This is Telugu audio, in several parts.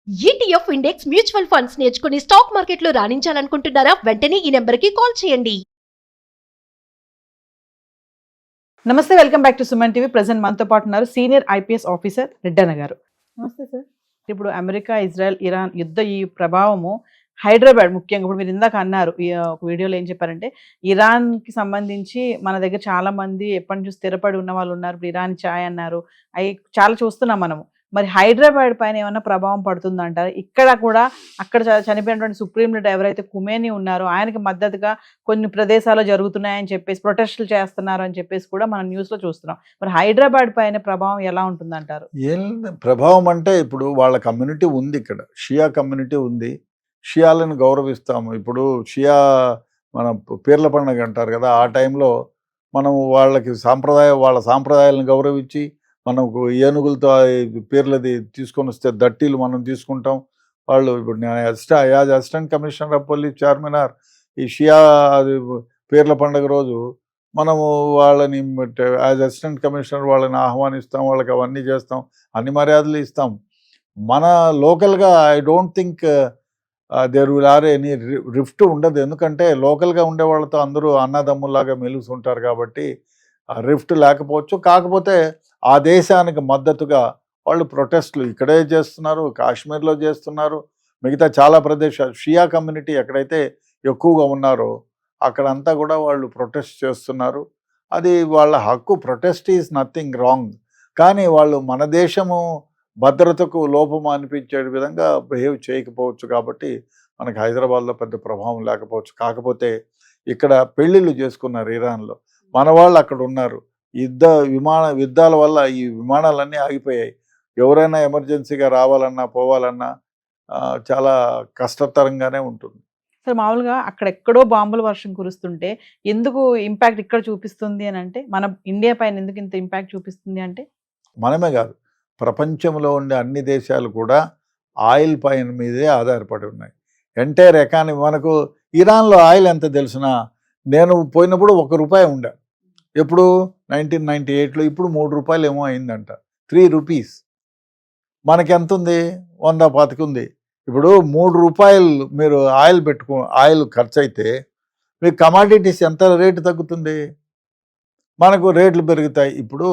ఈటీఎఫ్ ఇండెక్స్ మ్యూచువల్ ఫండ్స్ నేర్చుకుని స్టాక్ మార్కెట్లో రాణించాలనుకుంటున్నారా? వెంటనే ఈ నెంబర్కి కాల్ చేయండి. నమస్తే, welcome back to Suman TV. Present మనతో పాటు ఉన్నారు సీనియర్ ఐపీఎస్ ఆఫీసర్ రెడ్డన్న గారు. నమస్తే సార్. ఇప్పుడు అమెరికా, ఇజ్రాయెల్, ఇరాన్ యుద్ధ ఈ ప్రభావము హైదరాబాద్ ముఖ్యంగా ఇప్పుడు మీరు ఇందాక అన్నారు ఒక వీడియోలో ఏం చెప్పారంటే ఇరాన్కి సంబంధించి మన దగ్గర చాలా మంది ఎప్పటి నుంచి స్థిరపడి ఉన్న వాళ్ళు ఉన్నారు. ఇప్పుడు ఇరాన్ ఛాయ్ అన్నారు, అవి చాలా చూస్తున్నాం మనము. మరి హైదరాబాద్ పైన ఏమైనా ప్రభావం పడుతుందంటారు? ఇక్కడ కూడా అక్కడ చనిపోయినటువంటి సుప్రీం లీడర్ ఎవరైతే ఖుమేని ఉన్నారో ఆయనకి మద్దతుగా కొన్ని ప్రదేశాల్లో జరుగుతున్నాయని చెప్పేసి ప్రొటెస్టులు చేస్తున్నారు అని చెప్పేసి కూడా మనం న్యూస్లో చూస్తున్నాం. మరి హైదరాబాద్ పైన ప్రభావం ఎలా ఉంటుందంటారు? ఏం ప్రభావం అంటే ఇప్పుడు వాళ్ళ కమ్యూనిటీ ఉంది, ఇక్కడ షియా కమ్యూనిటీ ఉంది, షియాలను గౌరవిస్తాము. ఇప్పుడు షియా మన పీర్ల పండుగ అంటారు కదా, ఆ టైంలో మనం వాళ్ళకి వాళ్ళ సాంప్రదాయాలను గౌరవించి మనకు ఏనుగులతో పీర్లది తీసుకొని వస్తే దట్టీలు మనం తీసుకుంటాం. వాళ్ళు ఇప్పుడు నేను as assistant commissioner of police Charminar ఈ షియా పీర్ల పండుగ రోజు మనము వాళ్ళని యాజ్ అసిస్టెంట్ కమిషనర్ వాళ్ళని ఆహ్వానిస్తాం, వాళ్ళకి అవన్నీ చేస్తాం, అన్ని మర్యాదలు ఇస్తాం. మన లోకల్గా I don't think there will are any rift ఉండదు. ఎందుకంటే లోకల్గా ఉండే వాళ్ళతో అందరూ అన్నదమ్ముల్లాగా మెలుగుతుంటారు కాబట్టి రిఫ్ట్ లేకపోవచ్చు. కాకపోతే ఆ దేశానికి మద్దతుగా వాళ్ళు ప్రొటెస్ట్లు ఇక్కడే చేస్తున్నారు, కాశ్మీర్లో చేస్తున్నారు, మిగతా చాలా ప్రదేశాలు షియా కమ్యూనిటీ ఎక్కడైతే ఎక్కువగా ఉన్నారో అక్కడంతా కూడా వాళ్ళు ప్రొటెస్ట్ చేస్తున్నారు. అది వాళ్ళ హక్కు, ప్రొటెస్ట్ ఈజ్ నథింగ్ రాంగ్. కానీ వాళ్ళు మన దేశము భద్రతకు లోపం అనిపించే విధంగా బిహేవ్ చేయకపోవచ్చు. కాబట్టి మనకి హైదరాబాద్లో పెద్ద ప్రభావం లేకపోవచ్చు. కాకపోతే ఇక్కడ పెళ్ళిళ్ళు చేసుకున్నారు ఇరాన్లో, మన వాళ్ళు అక్కడ ఉన్నారు. యుద్ధాల వల్ల ఈ విమానాలన్నీ ఆగిపోయాయి. ఎవరైనా ఎమర్జెన్సీగా రావాలన్నా పోవాలన్నా చాలా కష్టతరంగానే ఉంటుంది. సార్, మామూలుగా అక్కడెక్కడో బాంబుల వర్షం కురుస్తుంటే ఎందుకు ఇంపాక్ట్ ఇక్కడ చూపిస్తుంది అని అంటే, మన ఇండియా పైన ఎందుకు ఇంత ఇంపాక్ట్ చూపిస్తుంది అంటే? మనమే కాదు, ప్రపంచంలో ఉండే అన్ని దేశాలు కూడా ఆయిల్ పైన మీదే ఆధారపడి ఉన్నాయి. Entire economy. మనకు ఇరాన్లో ఆయిల్ ఎంత తెలిసినా, నేను పోయినప్పుడు ₹1 ఉండే, ఎప్పుడు 1998లో, ఇప్పుడు ₹3 ఏమో అయిందంట, ₹3. మనకి ఎంత ఉంది? 100-125 ఉంది. ఇప్పుడు ₹3 మీరు ఆయిల్ ఖర్చు అయితే మీకు కమాడిటీస్ ఎంత రేటు తగ్గుతుంది? మనకు రేట్లు పెరుగుతాయి. ఇప్పుడు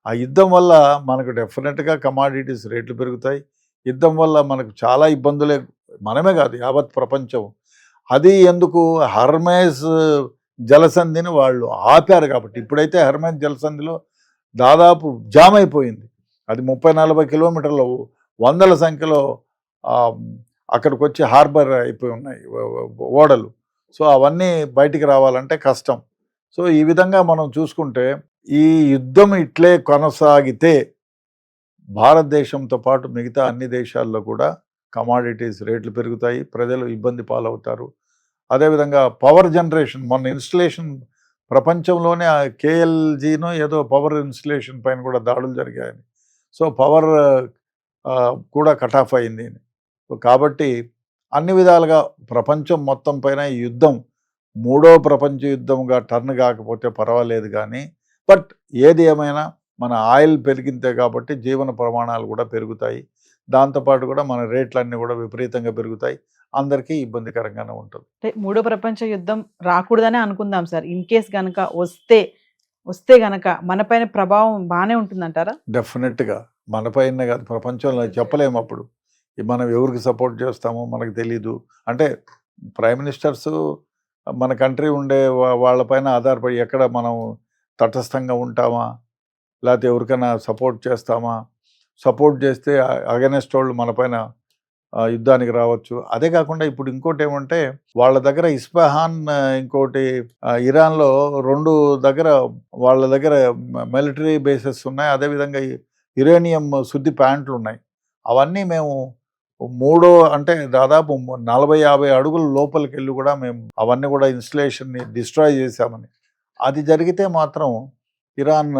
ఆ యుద్ధం వల్ల మనకు డెఫినెట్గా కమాడిటీస్ రేట్లు పెరుగుతాయి. యుద్ధం వల్ల మనకు చాలా ఇబ్బందులే, మనమే కాదు యావత్ ప్రపంచం. అది ఎందుకు హర్మేస్ జలసంధిని వాళ్ళు ఆపారు కాబట్టి. ఇప్పుడైతే హర్మేస్ జలసంధిలో దాదాపు జామ్ అయిపోయింది. అది 30-40 కిలోమీటర్లు, వందల సంఖ్యలో అక్కడికి వచ్చి హార్బర్ అయిపోయి ఉన్నాయి ఓడలు. సో అవన్నీ బయటికి రావాలంటే కష్టం. సో ఈ విధంగా మనం చూసుకుంటే ఈ యుద్ధం ఇట్లే కొనసాగితే భారతదేశంతో పాటు మిగతా అన్ని దేశాల్లో కూడా కమాడిటీస్ రేట్లు పెరుగుతాయి, ప్రజలు ఇబ్బంది పాలవుతారు. అదేవిధంగా పవర్ జనరేషన్, మొన్న ఇన్స్టలేషన్ ప్రపంచంలోనే కేఎల్జీనో ఏదో పవర్ ఇన్స్టలేషన్ పైన కూడా దాడులు జరిగాయని. సో పవర్ కూడా కట్ ఆఫ్ అయింది. కాబట్టి అన్ని విధాలుగా ప్రపంచం మొత్తం పైన ఈ యుద్ధం మూడో ప్రపంచ యుద్ధంగా టర్న్ కాకపోతే పర్వాలేదు. కానీ బట్ ఏది ఏమైనా మన ఆయిల్ పెరిగిందే కాబట్టి జీవన ప్రమాణాలు కూడా పెరుగుతాయి. దాంతోపాటు కూడా మన రేట్లన్నీ కూడా విపరీతంగా పెరుగుతాయి. అందరికీ ఇబ్బందికరంగానే ఉంటుంది. మూడో ప్రపంచ యుద్ధం రాకూడదనే అనుకుందాం సార్. ఇన్ కేస్ కనుక వస్తే గనక మన పైన ప్రభావం బాగానే ఉంటుందంటారా? డెఫినెట్గా మన పైన కాదు, ప్రపంచంలో చెప్పలేము. అప్పుడు మనం ఎవరికి సపోర్ట్ చేస్తామో మనకు తెలీదు. అంటే ప్రైమ్ మినిస్టర్స్ మన కంట్రీ ఉండే వాళ్ళపైన ఆధారపడి ఎక్కడ మనం తటస్థంగా ఉంటామా, లేకపోతే ఎవరికైనా సపోర్ట్ చేస్తామా? సపోర్ట్ చేస్తే అగెనెస్ట్ వాళ్ళు మన పైన యుద్ధానికి రావచ్చు. అదే కాకుండా ఇప్పుడు ఇంకోటి ఏమంటే, వాళ్ళ దగ్గర ఇస్ఫహాన్, ఇంకోటి ఇరాన్లో 2 దగ్గర వాళ్ళ దగ్గర మిలిటరీ బేసెస్ ఉన్నాయి. అదేవిధంగా యురేనియం శుద్ధి ప్లాంట్లు ఉన్నాయి. అవన్నీ మేము అంటే దాదాపు 40-50 అడుగుల లోపలికి వెళ్ళి కూడా మేము అవన్నీ కూడా ఇన్స్టలేషన్ని డిస్ట్రాయ్ చేశామని. అది జరిగితే మాత్రం ఇరాన్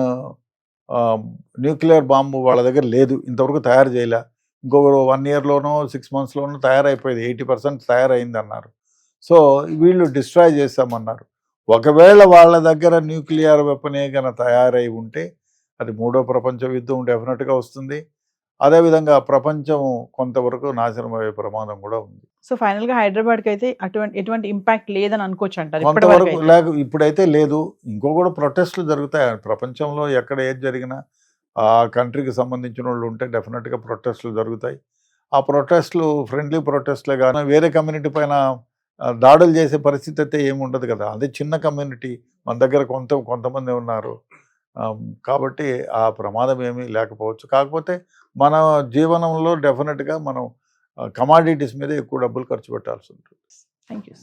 న్యూక్లియర్ బాంబు వాళ్ళ దగ్గర లేదు, ఇంతవరకు తయారు చేయలే. ఇంకొక 1 ఇయర్లోనో 6 మంత్స్లోనో తయారైపోయింది, 80% తయారైంది అన్నారు. సో వీళ్ళు డిస్ట్రాయ్ చేశామన్నారు. ఒకవేళ వాళ్ళ దగ్గర న్యూక్లియర్ వెపనే కనుక తయారై ఉంటే అది మూడో ప్రపంచ యుద్ధం డెఫినెట్గా వస్తుంది. అదేవిధంగా ప్రపంచం కొంతవరకు నాశనం అయ్యే ప్రమాదం కూడా ఉంది. సో ఫైనల్ గా హైదరాబాద్ కి అయితే ఎటువంటి ఇంపాక్ట్ లేదని అనుకోవచ్చు అంటారు కొంతవరకు లేక ఇప్పుడైతే లేదు. ఇంకో కూడా ప్రొటెస్ట్లు జరుగుతాయి ప్రపంచంలో, ఎక్కడ ఏది జరిగినా ఆ కంట్రీకి సంబంధించిన వాళ్ళు ఉంటే డెఫినెట్గా ప్రొటెస్ట్లు జరుగుతాయి. ఆ ప్రొటెస్ట్లు ఫ్రెండ్లీ ప్రొటెస్ట్లే కానీ వేరే కమ్యూనిటీ పైన దాడులు చేసే పరిస్థితి అయితే ఏమి ఉండదు కదా. అదే చిన్న కమ్యూనిటీ, మన దగ్గర కొంతమంది ఉన్నారు కాబట్టి ఆ ప్రమాదం ఏమీ లేకపోవచ్చు. కాకపోతే మన జీవనంలో డెఫినెట్గా మనం కమాడిటీస్ మీద ఎక్కువ డబ్బులు ఖర్చు పెట్టాల్సి ఉంటుంది. Thank you.